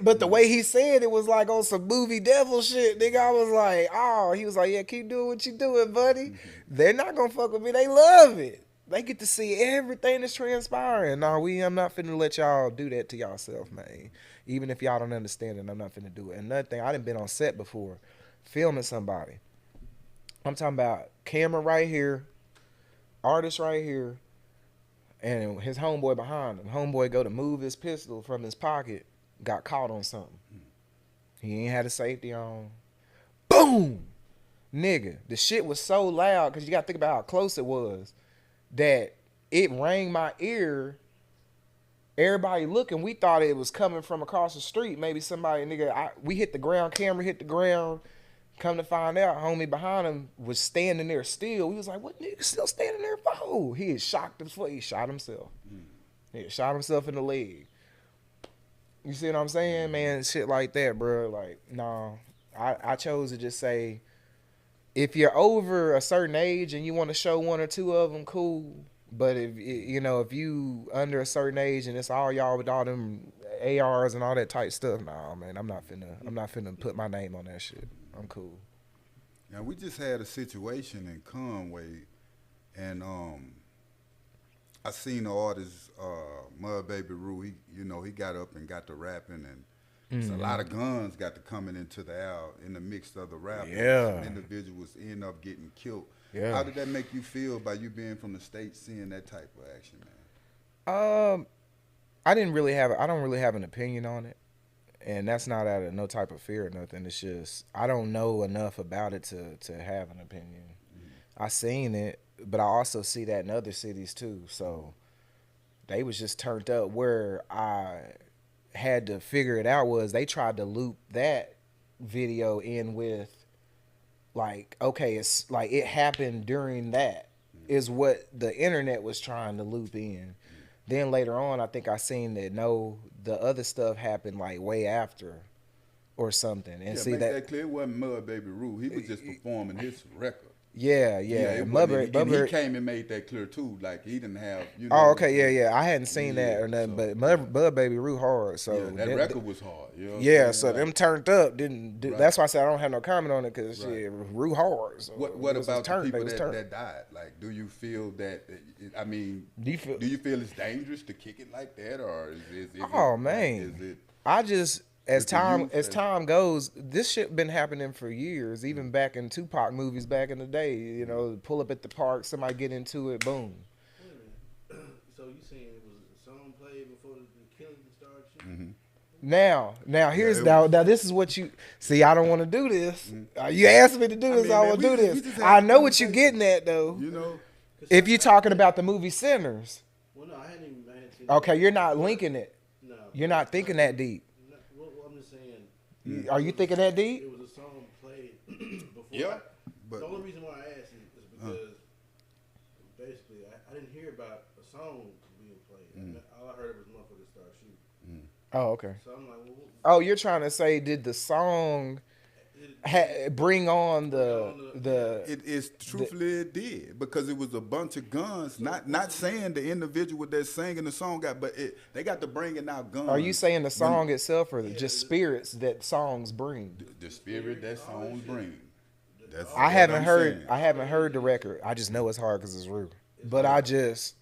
But the way he said it was like on some movie devil shit. Nigga, I was like, "Oh," he was like, "Yeah, keep doing what you doing, buddy. They're not gonna fuck with me. They love it. They get to see everything that's transpiring. No, I'm not finna let y'all do that to yourself, man. Even if y'all don't understand it, I'm not finna do it." And another thing, I done been on set before, filming somebody. I'm talking about camera right here, artist right here, and his homeboy behind him. Homeboy go to move his pistol from his pocket, got caught on something. He ain't had a safety on. Boom! Nigga, the shit was so loud, because you got to think about how close it was, that it rang my ear. Everybody looking, we thought it was coming from across the street. Maybe somebody, nigga, we hit the ground, camera hit the ground. Come to find out, homie behind him was standing there still. We was like, "What nigga still standing there for?" He had shocked his foot. He shot himself. He had shot himself in the leg. You see what I'm saying, man? Shit like that, bro. Like, nah. I chose to just say, if you're over a certain age and you want to show one or two of them, cool. But if you under a certain age and it's all y'all with all them ARs and all that type stuff, nah, man, I'm not finna put my name on that shit. I'm cool. Now we just had a situation in Conway, and I seen the artist Mud Baby Rue. He got up and got to rapping, and so a lot of guns got to coming into the aisle in the mix of the rapping. Yeah. Some individuals end up getting killed. Yeah. How did that make you feel by you being from the States, seeing that type of action, man? I don't really have an opinion on it. And that's not out of no type of fear or nothing. It's just I don't know enough about it to have an opinion. I seen it, but I also see that in other cities too. So they was just turned up. Where I had to figure it out was they tried to loop that video in with, like, okay, it's like it happened during that is what the internet was trying to loop in. Then later on, I think I seen that no, the other stuff happened like way after, or something. And Yeah, see make that, that clear. It wasn't Mud Baby Rue. He was just performing his record. yeah. It wasn't- and he came and made that clear too. Like he didn't have. Oh, okay, yeah. I hadn't seen that or nothing, so, but Bud Baby Rue hard. So yeah, that record was hard. You know what I'm yeah, saying? so Like, them turned up. Right. That's why I said I don't have no comment on it, because Right. Rue hard. So what about the people that that died? Like, do you feel that? I mean, Do you feel- do you feel it's dangerous to kick it like that, or is Oh it, man, is it? I just as With the time youth as and- time goes, this shit been happening for years. Even back in Tupac movies back in the day, you know, pull up at the park, somebody get into it, boom. Wait a minute. So you saying it was a song played before the killing started? Shooting? Now here's it now this is what you see. I don't want to do this. You asked me to do this. mean, I man, will we do just- we this. just had I a know what you're conversation. getting at though. You know, If you're talking about the movie Sinners, Well, no, I hadn't seen. okay, you're not linking it. No. You're not thinking that deep. No, well, I'm just saying. Are you thinking that deep? It was a song played before. Yeah, but- the only reason why I asked is because basically I didn't hear about a song being played. All I heard was motherfuckers start shooting. Oh, okay. So I'm like, well, Oh, you're trying to say, did the song bring on the it is truthfully it did, because it was a bunch of guns. Not saying the individual that's singing the song but they got to bringing out guns. Are you saying the song itself, or just spirits that songs bring? the spirit that songs bring? That's I what haven't I'm heard. saying. I haven't heard the record. I just know it's hard because it's rude. But I just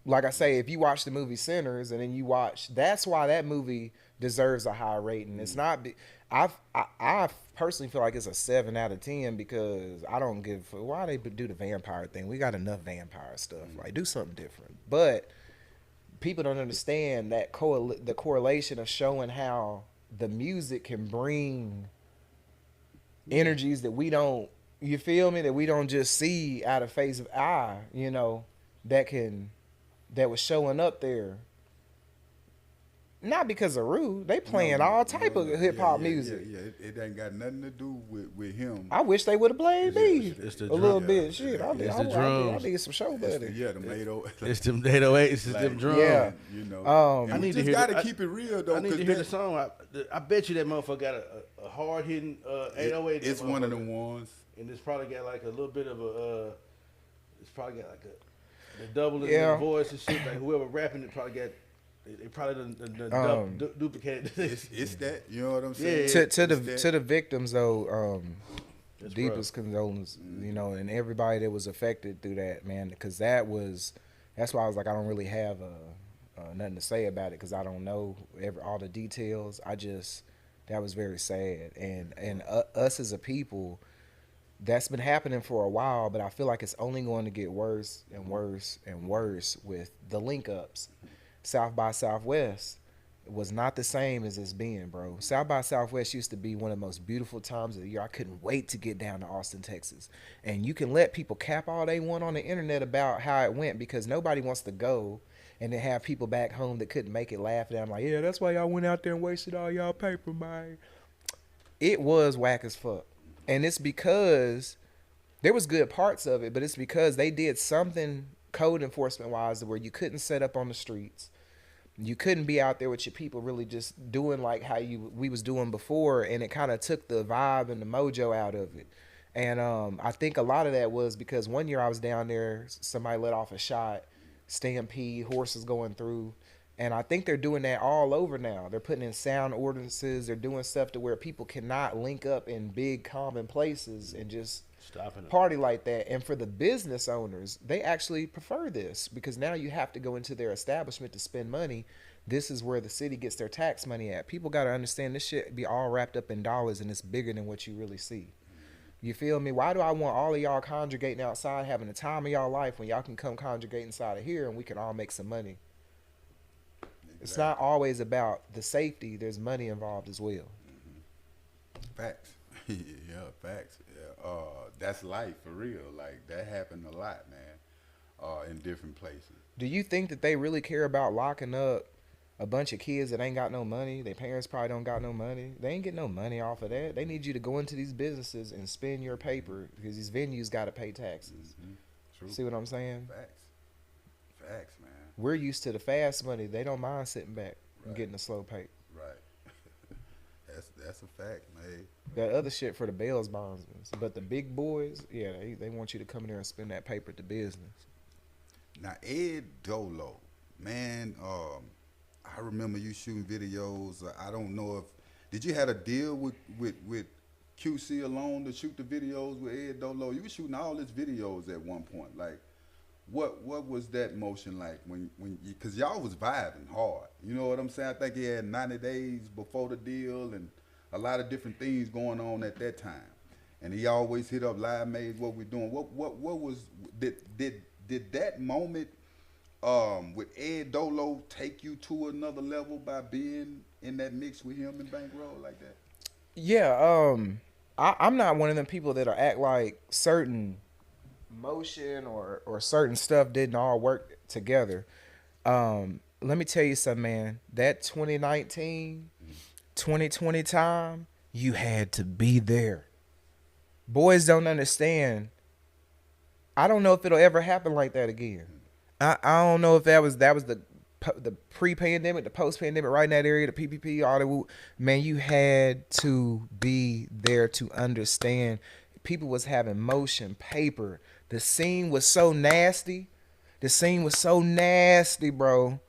like I say, if you watch the movie Sinners and then you watch, that's why that movie deserves a high rating. It's not. I personally feel like it's a 7 out of 10 because I don't give why they do the vampire thing. We got enough vampire stuff. Like do something different. But people don't understand that the correlation of showing how the music can bring energies that we don't. You feel me? That we don't just see out of face of eye. You know, that was showing up there. Not because of Rue. They playing all type of hip hop music. Yeah. It ain't got nothing to do with him. I wish they would have played me It's the a little drum. bit. Shit, I drums. need some show buddy. Them 808. It's them 808s. It's them drums. Yeah. You know. I And we need to just hear gotta the- keep it real though. I need to 'cause hear the song. I bet you that motherfucker got a hard hitting 808. It's one of them ones. And it's probably got like a little bit of a. It's probably got like the double in Yeah. the voice and shit. Like whoever rapping it probably got. They probably done duplicated. It's that. You know what I'm saying? Yeah. To the victims though, That's deepest condolences, you know, and everybody that was affected through that, man, because that's why I was like, I don't really have nothing to say about it because I don't know all the details. That was very sad, and us as a people, that's been happening for a while, but I feel like it's only going to get worse and worse and worse with the link ups. South by Southwest was not the same as it's been, bro. South by Southwest used to be one of the most beautiful times of the year. I couldn't wait to get down to Austin, Texas. And you can let people cap all they want on the internet about how it went because nobody wants to go and then have people back home that couldn't make it laugh at them like, yeah, that's why y'all went out there and wasted all y'all paper, man. It was whack as fuck. And it's because there was good parts of it, but it's because they did something code enforcement wise where you couldn't set up on the streets. You couldn't be out there with your people really just doing like how we was doing before, and it kind of took the vibe and the mojo out of it. And I think a lot of that was because one year I was down there, somebody let off a shot, stampede, horses going through, and I think they're doing that all over now. They're putting in sound ordinances. They're doing stuff to where people cannot link up in big common places and just party like that. And for the business owners, they actually prefer this because now you have to go into their establishment to spend money. This is where the city gets their tax money at. People got to understand this shit be all wrapped up in dollars and it's bigger than what you really see. You feel me? Why do I want all of y'all congregating outside having the time of y'all life when y'all can come congregate inside of here and we can all make some money? Exactly. It's not always about the safety. There's money involved as well. Facts. Yeah, facts. Yeah. That's life for real. Like that happened a lot, man, in different places. Do you think that they really care about locking up a bunch of kids that ain't got no money? Their parents probably don't got no money. They ain't getting no money off of that. They need you to go into these businesses and spend your paper because these venues got to pay taxes. Mm-hmm. True. See what I'm saying? Facts, man. We're used to the fast money. They don't mind sitting back and getting a slow pay. Right. That's a fact, man. That other shit for the bails bonds. But the big boys, yeah, they want you to come in there and spend that paper at the business. Now, Ed Dolo, man, I remember you shooting videos. I don't know if, did you have a deal with QC alone to shoot the videos with Ed Dolo? You were shooting all his videos at one point. Like, what was that motion like when because y'all was vibing hard? You know what I'm saying? I think he had 90 days before the deal and a lot of different things going on at that time. And he always hit up Live Maze, what we're doing. What was, did that moment with Ed Dolo take you to another level by being in that mix with him and Bankroll like that? Yeah, I'm not one of them people that'll act like certain motion or certain stuff didn't all work together. Let me tell you something, man. That 2019, 2020 time, you had to be there. Boys don't understand. I don't know if it'll ever happen like that again. I don't know if that was the pre-pandemic, the post-pandemic, right in that area, the PPP, all that. Man, you had to be there to understand. People was having motion, paper. The scene was so nasty. Bro.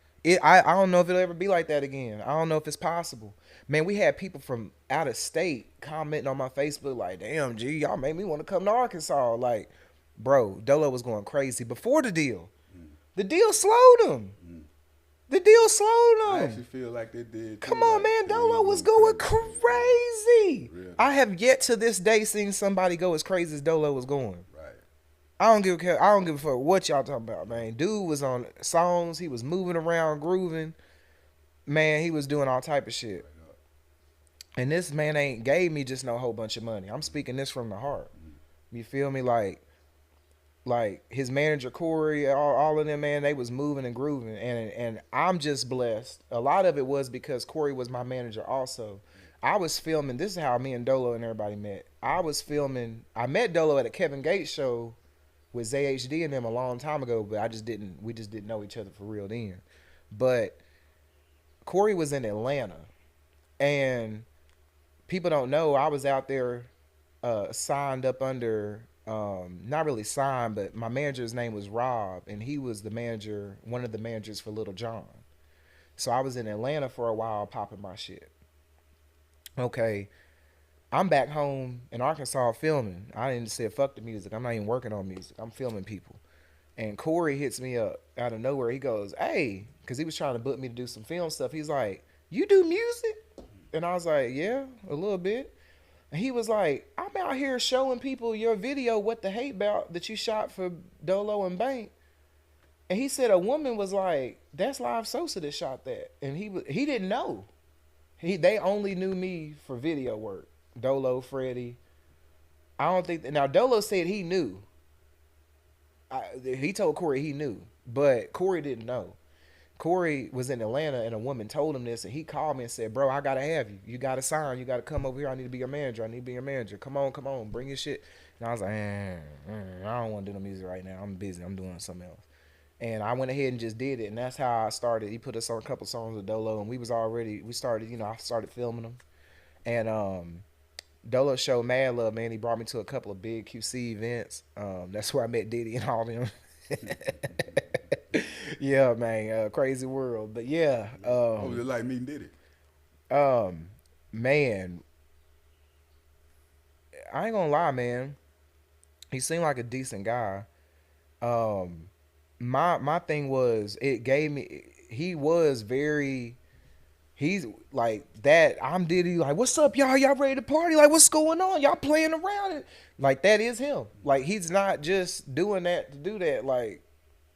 I don't know if it'll ever be like that again. I don't know if it's possible. Man, we had people from out of state commenting on my Facebook like, damn, G, y'all made me want to come to Arkansas. Like, bro, Dolo was going crazy before the deal. The deal slowed him. The deal slowed I him. actually feel like they did. Come too, on, like, man. the Dolo Eagles was going crazy. crazy. Really? I have yet to this day seen somebody go as crazy as Dolo was going. Right. I don't give a fuck what y'all talking about, man. Dude was on songs. He was moving around, grooving. Man, he was doing all type of shit. And this man ain't gave me just no whole bunch of money. I'm speaking this from the heart. You feel me? Like his manager Corey, all of them, man, they was moving and grooving, and I'm just blessed. A lot of it was because Corey was my manager also. I was filming. This is how me and Dolo and everybody met. I met Dolo at a Kevin Gates show with ZHD and them a long time ago, but we just didn't know each other for real then. But Corey was in Atlanta, and people don't know I was out there signed up under. Not really signed, but my manager's name was Rob, and he was one of the managers for Little John. So I was in Atlanta for a while popping my shit. Okay, I'm back home in Arkansas filming. I didn't say fuck the music. I'm not even working on music. I'm filming people. And Corey hits me up out of nowhere. He goes, hey, because he was trying to book me to do some film stuff. He's like, you do music? And I was like, yeah, a little bit. And he was like, I'm out here showing people your video, What the Hate About, that you shot for Dolo and Bank. And he said a woman was like, that's LiveSosa that shot that. And he didn't know. They only knew me for video work. Dolo, Freddie. I don't think, now Dolo said he knew. He told Corey he knew, but Corey didn't know. Corey was in Atlanta, and a woman told him this, and he called me and said, bro, I got to have you. You got to sign. You got to come over here. I need to be your manager. I need to be your manager. Come on. Bring your shit. And I was like, I don't want to do no music right now. I'm busy. I'm doing something else. And I went ahead and just did it, and that's how I started. He put us on a couple songs with Dolo, and I started filming them. And Dolo showed mad love, man. He brought me to a couple of big QC events. That's where I met Diddy and all them. Yeah, man, crazy world. But yeah, Oh, you like meeting Diddy? Man, I ain't gonna lie, man. He seemed like a decent guy. My thing was, it gave me. He's like that. I'm Diddy. Like, what's up, y'all? Y'all ready to party? Like, what's going on? Y'all playing around? Like, that is him. Like, he's not just doing that to do that. Like,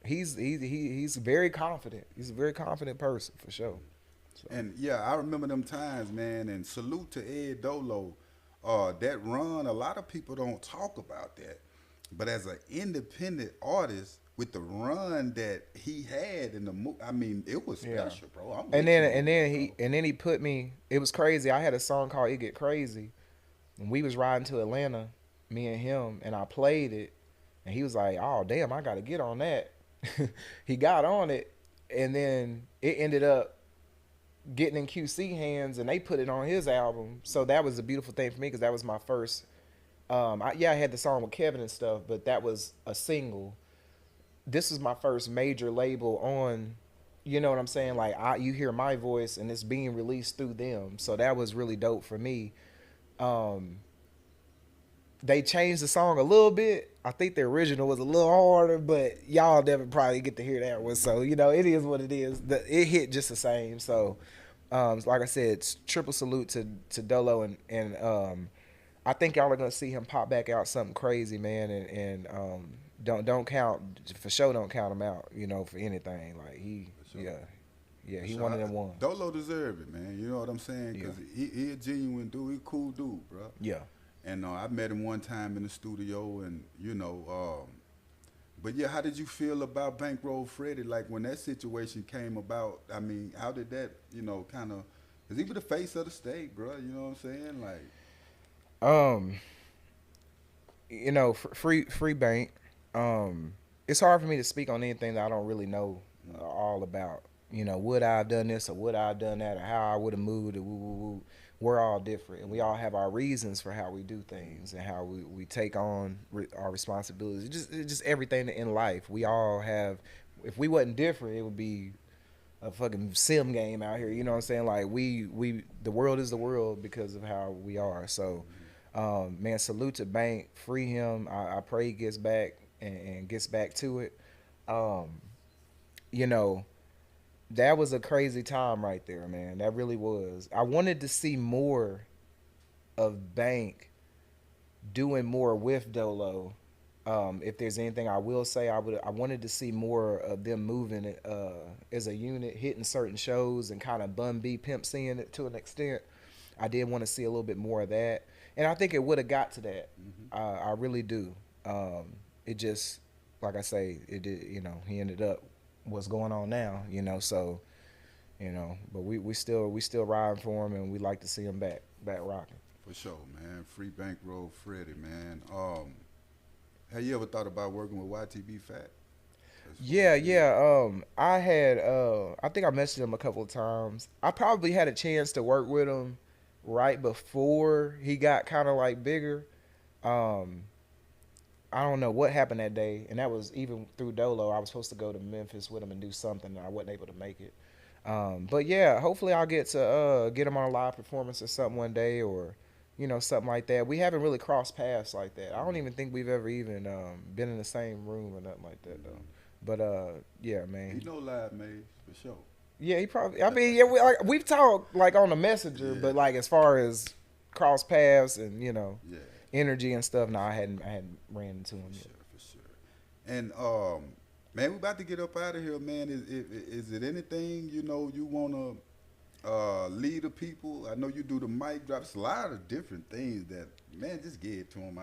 he's very confident. He's a very confident person for sure. So. And yeah, I remember them times, man. And salute to Ed Dolo. That run, a lot of people don't talk about that. But as an independent artist, with the run that he had in the movie, I mean, it was special, bro. And then he put me. It was crazy. I had a song called "It Get Crazy," and we was riding to Atlanta, me and him, and I played it, and he was like, "Oh damn, I got to get on that." He got on it, and then it ended up getting in QC hands, and they put it on his album. So that was a beautiful thing for me because that was my first. I had the song with Kevin and stuff, but that was a single. This is my first major label on, you know what I'm saying? Like, you hear my voice and it's being released through them. So that was really dope for me. They changed the song a little bit. I think the original was a little harder, but y'all never probably get to hear that one. So, you know, it is what it is. It hit just the same. So, like I said, triple salute to Dolo, and I think y'all are gonna see him pop back out something crazy, man. And don't count for sure. Don't count him out, you know, for anything. Like he one of them ones. Dolo deserve it, man. You know what I'm saying? Because he a genuine dude. He a cool dude, bro. Yeah. And I met him one time in the studio, and you know, but yeah, how did you feel about Bankroll Freddie? Like when that situation came about, I mean, how did that, you know, kind of? Cause he was the face of the state, bro. You know what I'm saying? Like, you know, free Bank. It's hard for me to speak on anything that I don't really know all about. You know, would I have done this or would I have done that, or how I would have moved, or woo. We're all different, and we all have our reasons for how we do things and how we take on our responsibilities. Just everything in life. We all have. If we wasn't different, it would be a fucking sim game out here. You know what I'm saying? Like the world is the world because of how we are. So, man, salute to Bank. Free him. I pray he gets back and gets back to it. you know, that was a crazy time right there, man. That really was. I wanted to see more of Bank doing more with Dolo. If there's anything I will say, I wanted to see more of them moving as a unit, hitting certain shows and kind of Bun B Pimp seeing it to an extent. I did want to see a little bit more of that, and I think it would have got to that. I really do. It just, like I say, it did. You know, he ended up what's going on now. You know, so but we still riding for him, and we like to see him back rocking. For sure, man. Free Bankroll Freddie, man. Have you ever thought about working with YTB Fat? Yeah. I had I think I messaged him a couple of times. I probably had a chance to work with him right before he got kind of like bigger. I don't know what happened that day, and that was even through Dolo. I was supposed to go to Memphis with him and do something, and I wasn't able to make it. But yeah, hopefully I'll get to get him on a live performance or something one day, or something like that. We haven't really crossed paths like that. I don't even think we've ever even been in the same room or nothing like that though. But yeah, man. He know Live Maze for sure. Yeah, he probably. I mean, yeah, we've talked like on the messenger, but like as far as cross paths and energy and stuff, no, I hadn't ran into him yet. For sure. And man, we about to get up out of here, man. Is it anything you wanna lead the people? I know you do the mic drops, a lot of different things that, man, just get it to them.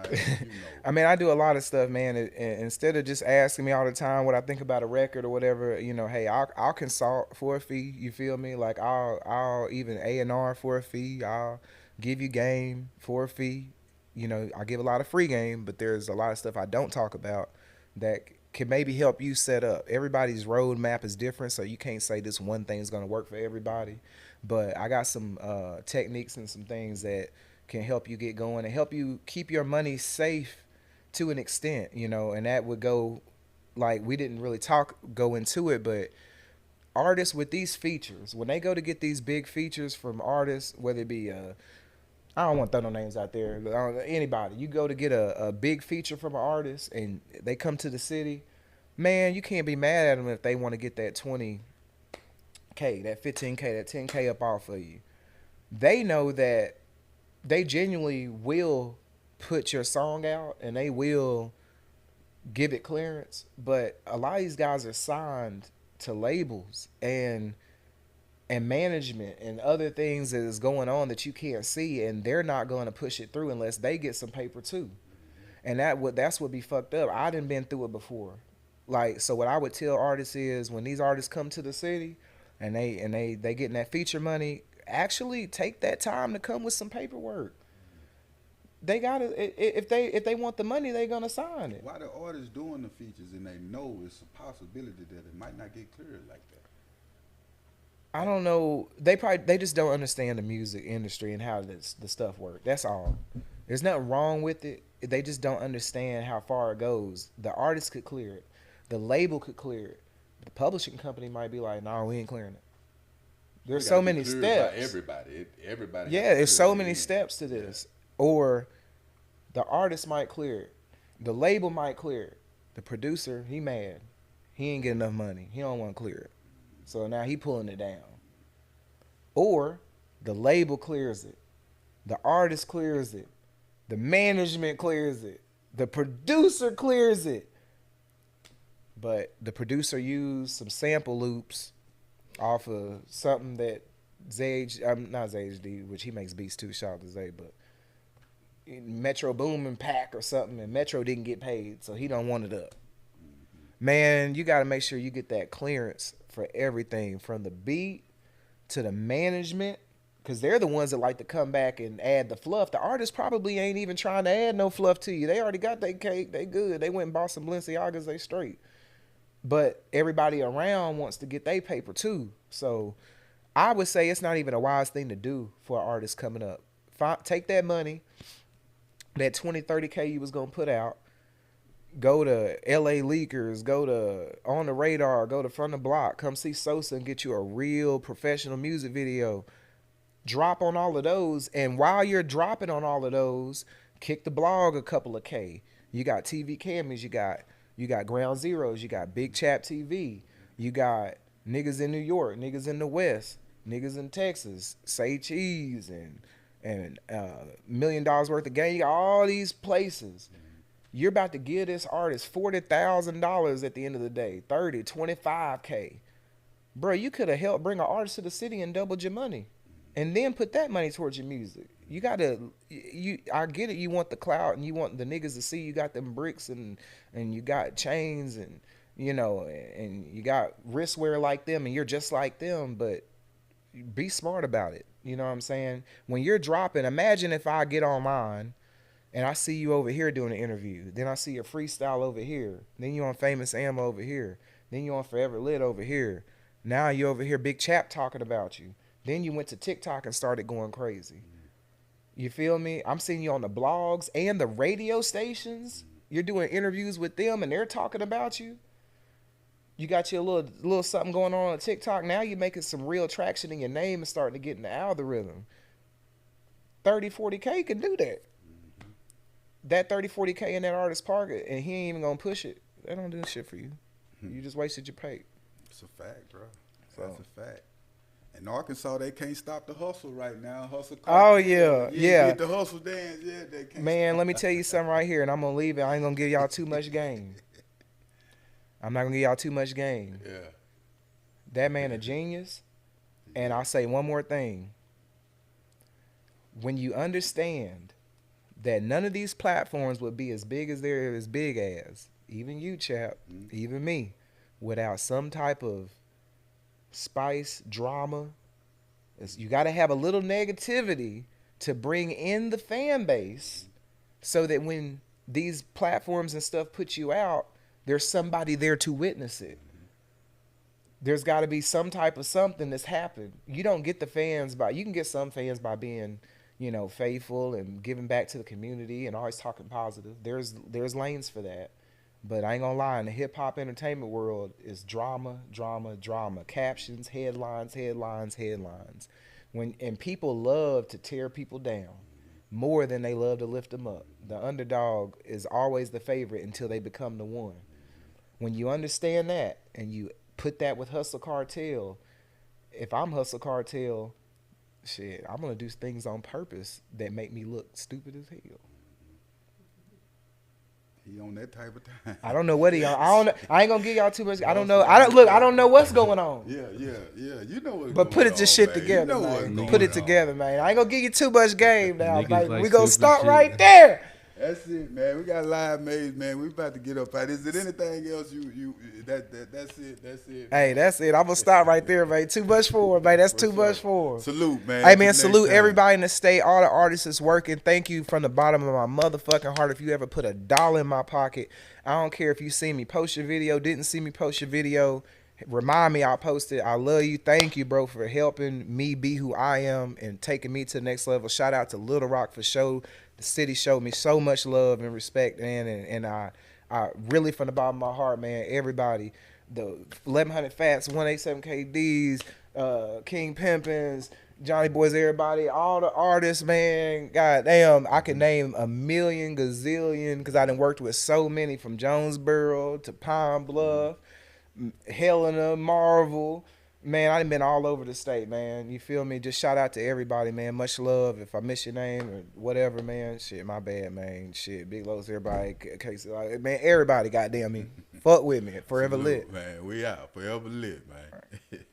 I mean, I do a lot of stuff, man. And instead of just asking me all the time what I think about a record or whatever, hey, I'll consult for a fee. You feel me? Like I'll even A&R for a fee. I'll give you game for a fee. I give a lot of free game, but there's a lot of stuff I don't talk about that can maybe help you set up. Everybody's roadmap is different, so you can't say this one thing is going to work for everybody. But I got some techniques and some things that can help you get going and help you keep your money safe to an extent, and that would go, like, we didn't really go into it, but artists with these features, when they go to get these big features from artists, whether it be I don't want to throw no names out there. Anybody. You go to get a big feature from an artist and they come to the city, man, you can't be mad at them if they want to get that 20K, that 15K, that 10K up off of you. They know that they genuinely will put your song out and they will give it clearance. But a lot of these guys are signed to labels and management and other things that is going on that you can't see, and they're not going to push it through unless they get some paper too. And that's what be fucked up. I done been through it before. Like, so what I would tell artists is, when these artists come to the city and they getting that feature money, actually take that time to come with some paperwork. They gotta, if they want the money, they gonna sign it. Why the artists doing the features and they know it's a possibility that it might not get cleared like that? I don't know. They just don't understand the music industry and how the stuff works. That's all. There's nothing wrong with it. They just don't understand how far it goes. The artist could clear it. The label could clear it. The publishing company might be like, no, we ain't clearing it. There's so many steps. Everybody. Yeah, there's so many steps to this. Or the artist might clear it. The label might clear it. The producer, he mad. He ain't getting enough money. He don't want to clear it. So now he pulling it down. Or the label clears it. The artist clears it. The management clears it. The producer clears it. But the producer used some sample loops off of something that not ZHD, which he makes beats too, shout out to Zay, but Metro Boomin Pack or something, and Metro didn't get paid, so he don't want it up. Man, you got to make sure you get that clearance for everything, from the beat to the management, because they're the ones that like to come back and add the fluff. The artist probably ain't even trying to add no fluff to you. They already got their cake. They good. They went and bought some Balenciagas. They straight. But everybody around wants to get their paper too. So I would say it's not even a wise thing to do for an artist coming up. Take that money, that 20, 30K you was going to put out, go to LA Leakers, go to On the Radar, go to Front of the Block, come see Sosa and get you a real professional music video. Drop on all of those, and while you're dropping on all of those, kick the blog a couple of K. You got TV cameras, you got Ground Zeroes, you got Big Chap TV. You got niggas in New York, niggas in the West, niggas in Texas, Say Cheese and $1 million worth of game. You got all these places. You're about to give this artist $40,000 at the end of the day, 30, 25K. Bro, you could have helped bring an artist to the city and doubled your money, and then put that money towards your music. You gotta, I get it. You want the clout and you want the niggas to see you got them bricks and you got chains and and you got wristwear like them and you're just like them. But be smart about it. You know what I'm saying? When you're dropping, imagine if I get online and I see you over here doing an interview. Then I see your freestyle over here. Then you on Famous Ammo over here. Then you on Forever Lit over here. Now you over here, Big Chap talking about you. Then you went to TikTok and started going crazy. You feel me? I'm seeing you on the blogs and the radio stations. You're doing interviews with them and they're talking about you. You got your little something going on TikTok. Now you're making some real traction in your name and starting to get in the algorithm. 30, 40K can do that. That 30, 40K in that artist's pocket, and he ain't even gonna push it. That don't do shit for you. You just wasted your pay. It's a fact, bro. That's a fact. In Arkansas, they can't stop the hustle right now. Hustle. Oh yeah. Get the hustle dance. Yeah, they can't. Man, let me tell you something right here, and I'm gonna leave it. I ain't gonna give y'all too much game. I'm not gonna give y'all too much game. Yeah. That man a genius. And I'll say one more thing. When you understand that none of these platforms would be as big as they're as big as, even you, Chap, even me, without some type of spice, drama. You got to have a little negativity to bring in the fan base so that when these platforms and stuff put you out, there's somebody there to witness it. There's got to be some type of something that's happened. You don't get the fans you can get some fans by being, faithful and giving back to the community and always talking positive. There's lanes for that. But I ain't gonna lie, in the hip hop entertainment world, it's drama, drama, drama. Captions, headlines, headlines, headlines. And people love to tear people down more than they love to lift them up. The underdog is always the favorite until they become the one. When you understand that and you put that with Hustle Cartel, if I'm Hustle Cartel, shit, I'm gonna do things on purpose that make me look stupid as hell. He on that type of time. I don't know what he on. I ain't gonna give y'all too much. I don't know. I don't know what's going on. Yeah. You know what's But put it your shit together, man. Put it together, man. I ain't gonna give you too much game now, baby. We gonna stop right there. That's it, man. We got live maze, man. We about to get up out. Is there anything else that's it. Hey, that's it. I'm gonna stop right there, man. Too much for him, man. That's too much for him. Salute, man. Hey, man, salute everybody in the state, all the artists that's working. Thank you from the bottom of my motherfucking heart. If you ever put $1 in my pocket, I don't care if you see me post your video, didn't see me post your video. Remind me I'll post it. I love you. Thank you, bro, for helping me be who I am and taking me to the next level. Shout out to Little Rock for show. The city showed me so much love and respect, man, and I really from the bottom of my heart, man, everybody, the 1100 Fats, 187 KDs, King Pimpins, Johnny Boys, everybody, all the artists, man, goddamn, I can name a million gazillion because I done worked with so many from Jonesboro to Pine Bluff, Helena, Marvel. Man, I done been all over the state, man. You feel me? Just shout out to everybody, man. Much love. If I miss your name or whatever, man, shit, my bad, man. Shit, big lows, everybody. Man, everybody, goddamn me. Fuck with me. Forever lit. Man, we out. Forever lit, man.